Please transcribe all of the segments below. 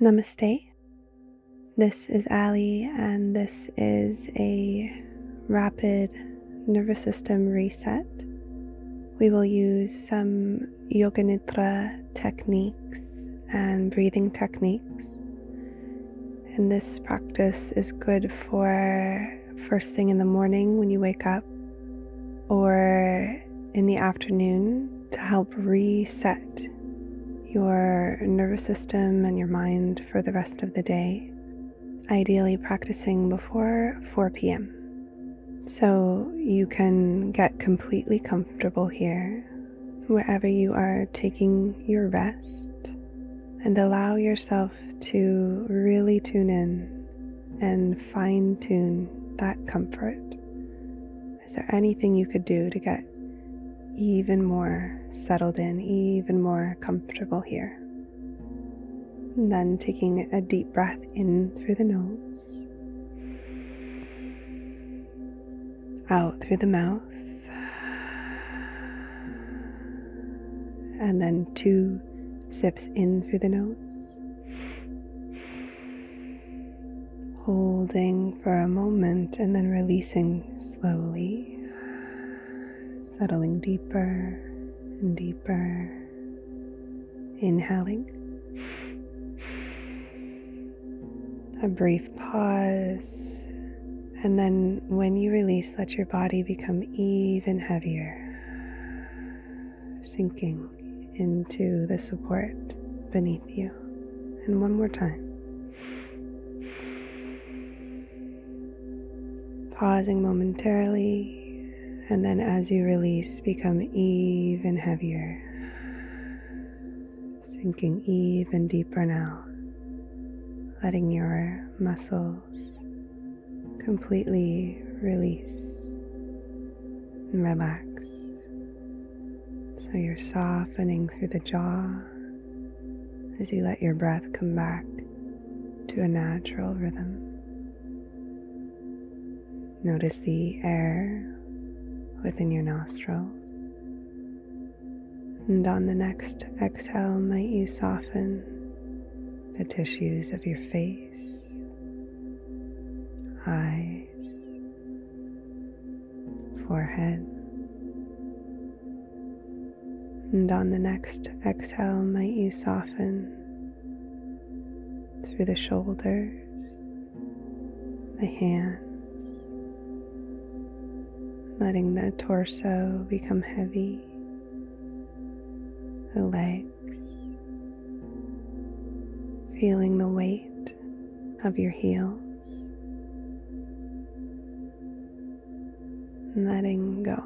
Namaste. This is Ally, and this is a rapid nervous system reset. We will use some Yoga Nidra techniques and breathing techniques. And this practice is good for first thing in the morning when you wake up, or in the afternoon to help reset your nervous system and your mind for the rest of the day, ideally practicing before 4 p.m. So you can get completely comfortable here, wherever you are taking your rest, and allow yourself to really tune in and fine-tune that comfort. Is there anything you could do to get even more settled in, even more comfortable here? And then taking a deep breath in through the nose, out through the mouth, and then 2 sips in through the nose, holding for a moment and then releasing slowly, settling deeper and deeper, inhaling, a brief pause, and then when you release, let your body become even heavier, sinking into the support beneath you. And one more time, pausing momentarily, and then as you release, become even heavier, sinking even deeper now, letting your muscles completely release and relax. So you're softening through the jaw as you let your breath come back to a natural rhythm. Notice the air within your nostrils. And on the next exhale, might you soften the tissues of your face, eyes, forehead. And on the next exhale, might you soften through the shoulders, the hands, letting the torso become heavy, the legs, feeling the weight of your heels, letting go.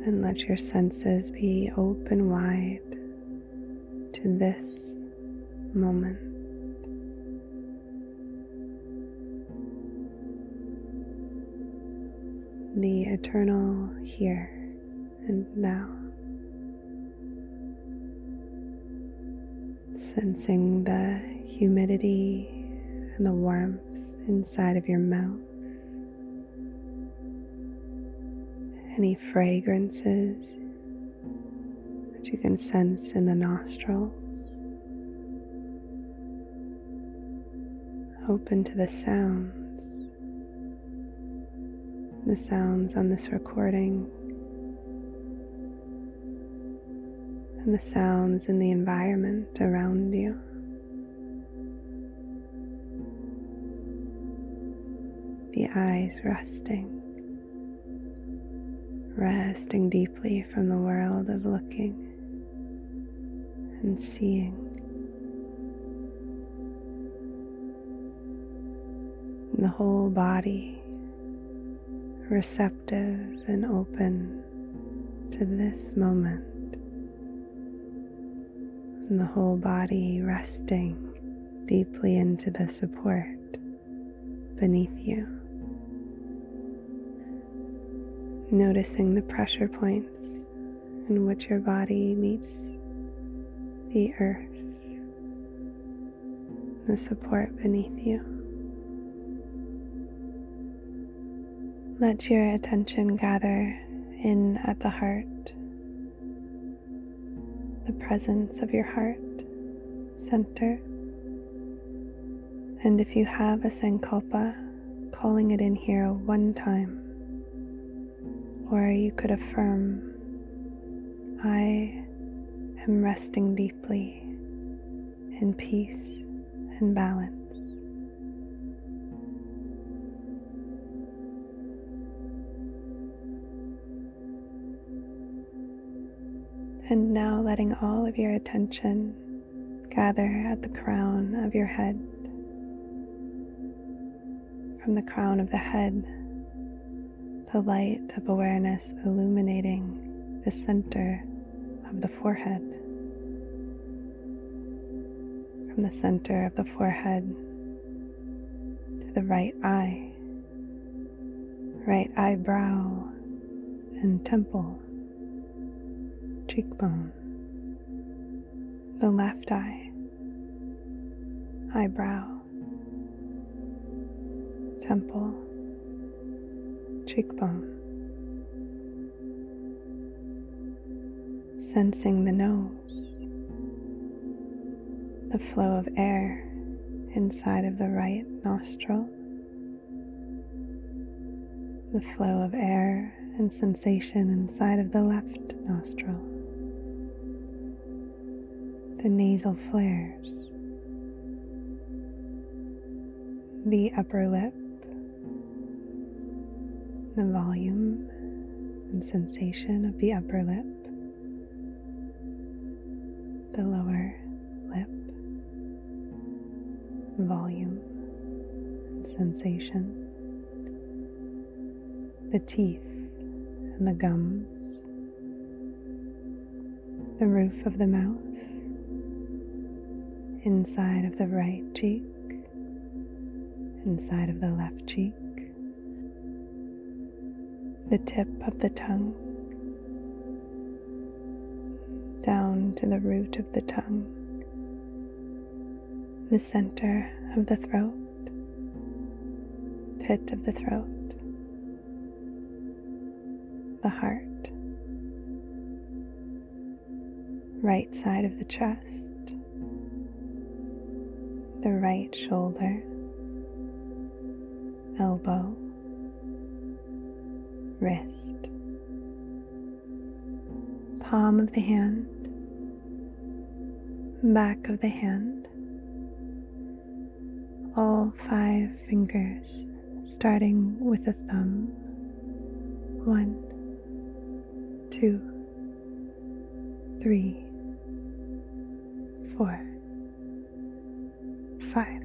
And let your senses be open wide to this moment. The eternal here and now. Sensing the humidity and the warmth inside of your mouth. Any fragrances that you can sense in the nostrils. Open to the sounds on this recording, and the sounds in the environment around you. The eyes resting deeply from the world of looking and seeing. And the whole body receptive and open to this moment. And the whole body resting deeply into the support beneath you. Noticing the pressure points in which your body meets the earth, the support beneath you. Let your attention gather in at the heart, the presence of your heart, center. And if you have a sankalpa, calling it in here one time, or you could affirm, I am resting deeply in peace and balance. And now letting all of your attention gather at the crown of your head. From the crown of the head, the light of awareness illuminating the center of the forehead. From the center of the forehead to the right eyebrow and temple, cheekbone, the left eye, eyebrow, temple, cheekbone. Sensing the nose, the flow of air inside of the right nostril, the flow of air and sensation inside of the left nostril, the nasal flares, the upper lip, the volume and sensation of the upper lip, the lower lip, volume and sensation, the teeth and the gums, the roof of the mouth, inside of the right cheek, inside of the left cheek, the tip of the tongue, down to the root of the tongue, the center of the throat, pit of the throat, the heart, right side of the chest, the right shoulder, elbow, wrist, palm of the hand, back of the hand, all 5 fingers starting with the thumb. 1, 2, 3, 4, 5.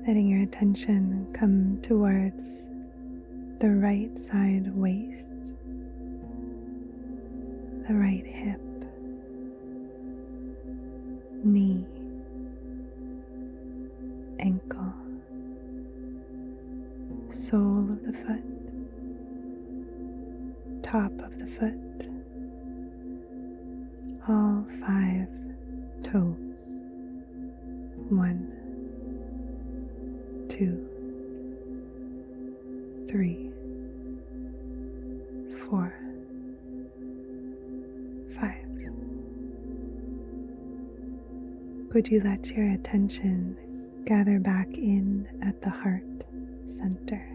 Letting your attention come towards the right side waist, the right hip, knee, ankle, sole of the foot, top of the foot, all 5 toes. 1, 2, 3, 4, 5. Could you let your attention gather back in at the heart center,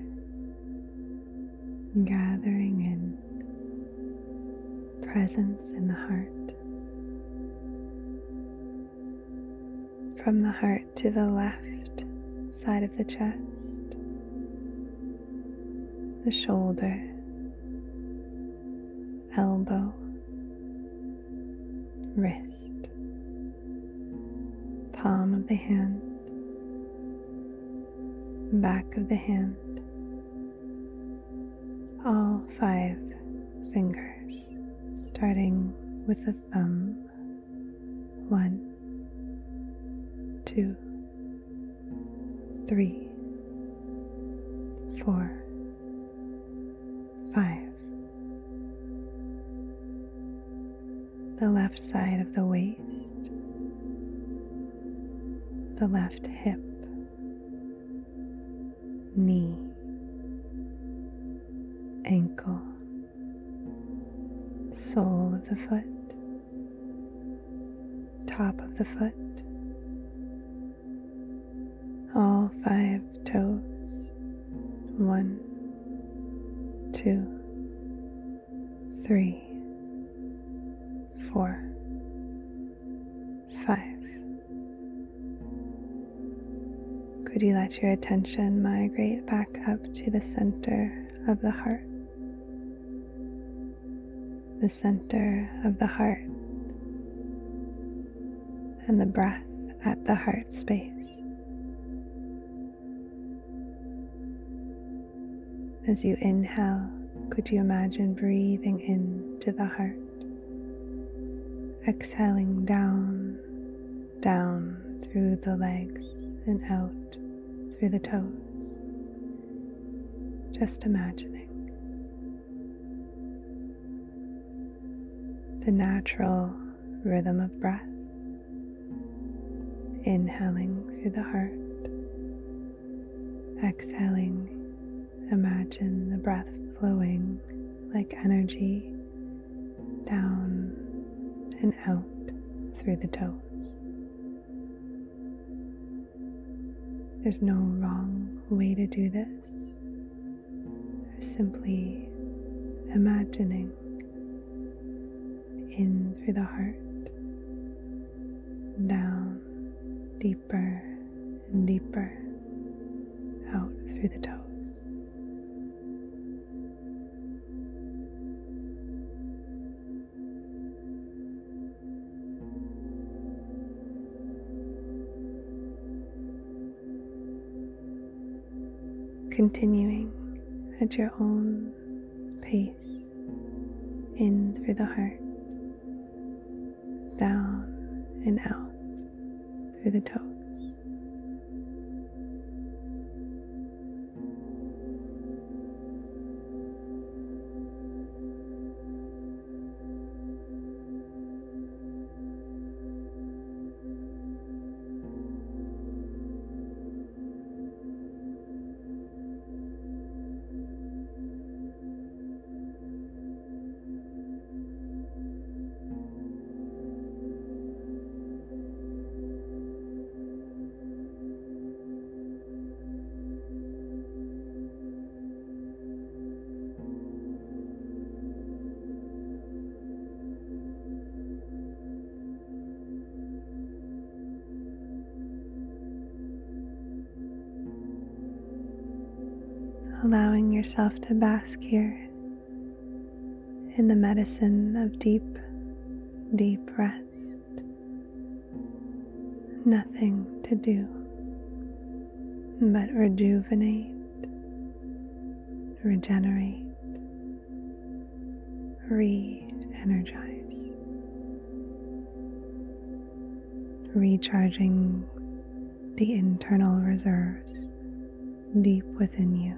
gathering in presence in the heart. From the heart to the left side of the chest, the shoulder, elbow, wrist, palm of the hand, back of the hand, all 5 fingers, starting with the thumb. 1, 2, 3, 4, 5. The left side of the waist, the left hip, knee, ankle, sole of the foot, top of the foot, all 5 toes, 1, 2, 3, 4, 5. Could you let your attention migrate back up to the center of the heart? The center of the heart and the breath at the heart space. As you inhale, could you imagine breathing into the heart, exhaling down, down through the legs and out through the toes, just imagining the natural rhythm of breath, inhaling through the heart, exhaling. Imagine the breath flowing like energy down and out through the toes. There's no wrong way to do this. Simply imagining in through the heart, down, deeper and deeper, out through the toes. Continuing at your own pace, in through the heart, down and out through the toes. Allowing yourself to bask here in the medicine of deep, deep rest. Nothing to do but rejuvenate, regenerate, re-energize, recharging the internal reserves deep within you.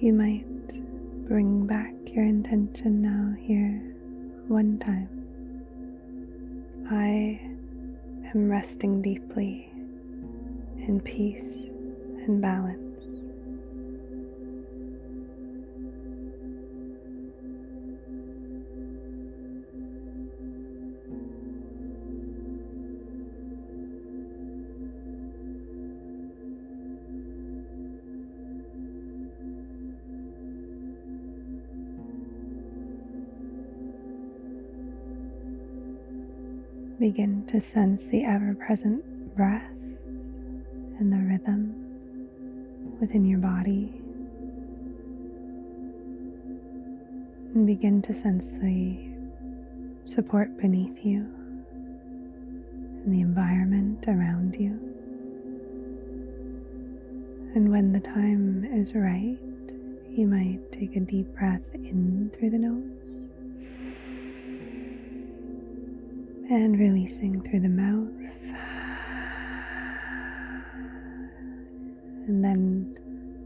You might bring back your intention now here one time. I am resting deeply in peace and balance. Begin to sense the ever-present breath and the rhythm within your body. And begin to sense the support beneath you and the environment around you. And when the time is right, you might take a deep breath in through the nose and releasing through the mouth. And then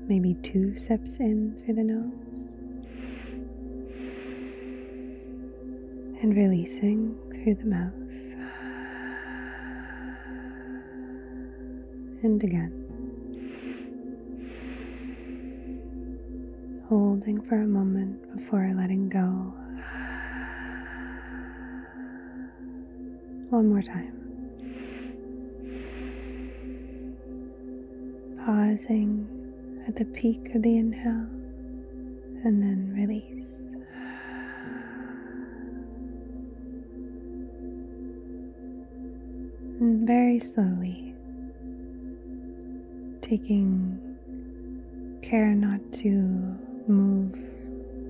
maybe 2 sips in through the nose and releasing through the mouth. And again. Holding for a moment before letting go. One more time. Pausing at the peak of the inhale and then release. And very slowly, taking care not to move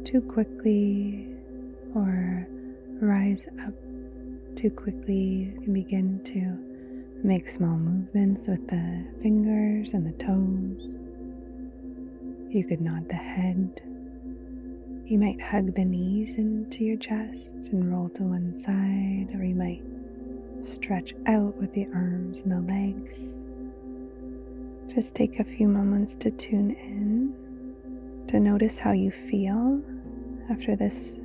too quickly or rise up too quickly, you can begin to make small movements with the fingers and the toes. You could nod the head. You might hug the knees into your chest and roll to one side, or you might stretch out with the arms and the legs. Just take a few moments to tune in, to notice how you feel after this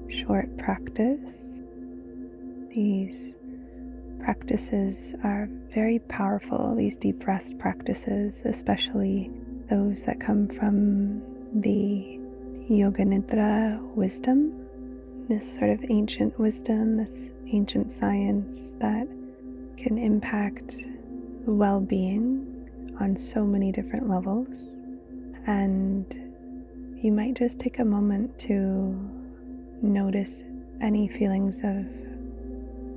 short practice. These practices are very powerful, these deep rest practices, especially those that come from the Yoga Nidra wisdom, this sort of ancient wisdom, this ancient science that can impact well-being on so many different levels. And you might just take a moment to notice any feelings of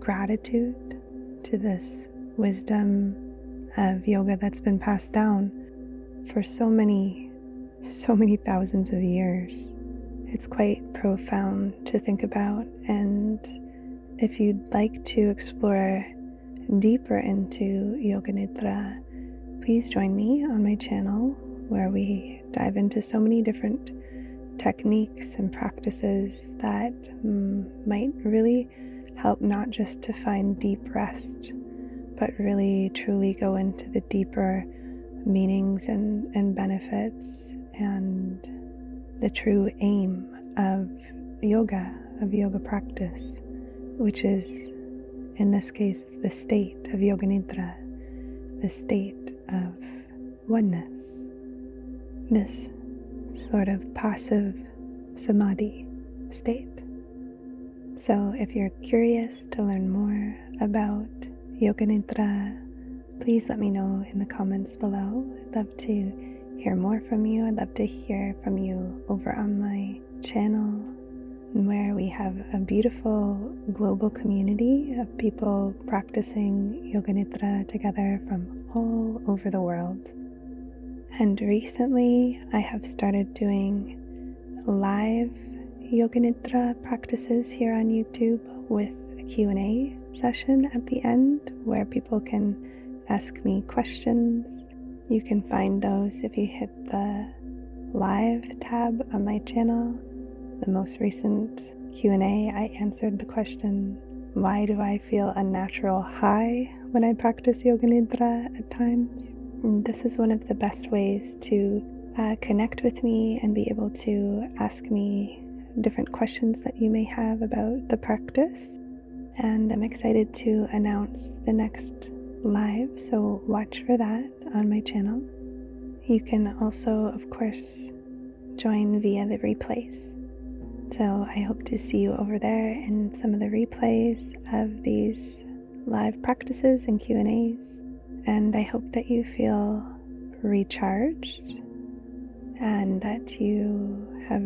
gratitude to this wisdom of yoga that's been passed down for so many thousands of years. It's quite profound to think about, and if you'd like to explore deeper into Yoga Nidra, please join me on my channel where we dive into so many different techniques and practices that might really help not just to find deep rest, but really truly go into the deeper meanings and benefits and the true aim of yoga practice, which is, in this case, the state of Yoga Nidra, the state of oneness, this sort of passive samadhi state. So if you're curious to learn more about Yoga Nidra, please let me know in the comments below. I'd love to hear more from you. I'd love to hear from you over on my channel, where we have a beautiful global community of people practicing Yoga Nidra together from all over the world. And recently I have started doing live Yoga Nidra practices here on YouTube with a Q&A session at the end where people can ask me questions. You can find those if you hit the live tab on my channel. The most recent Q&A, I answered the question, why do I feel a natural high when I practice Yoga Nidra at times? And this is one of the best ways to connect with me and be able to ask me different questions that you may have about the practice. And I'm excited to announce the next live, so watch for that on my channel. You can also, of course, join via the replays. So I hope to see you over there in some of the replays of these live practices and Q&As. And I hope that you feel recharged and that you have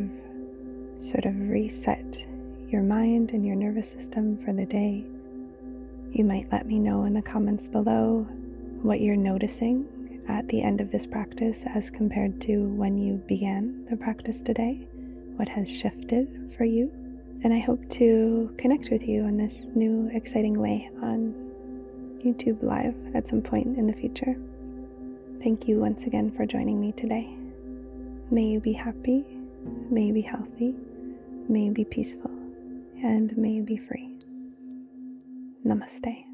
sort of reset your mind and your nervous system for the day. You might let me know in the comments below what you're noticing at the end of this practice as compared to when you began the practice today. What has shifted for you? And I hope to connect with you in this new, exciting way on YouTube Live at some point in the future. Thank you once again for joining me today. May you be happy, may you be healthy, may you be peaceful, and may you be free. Namaste.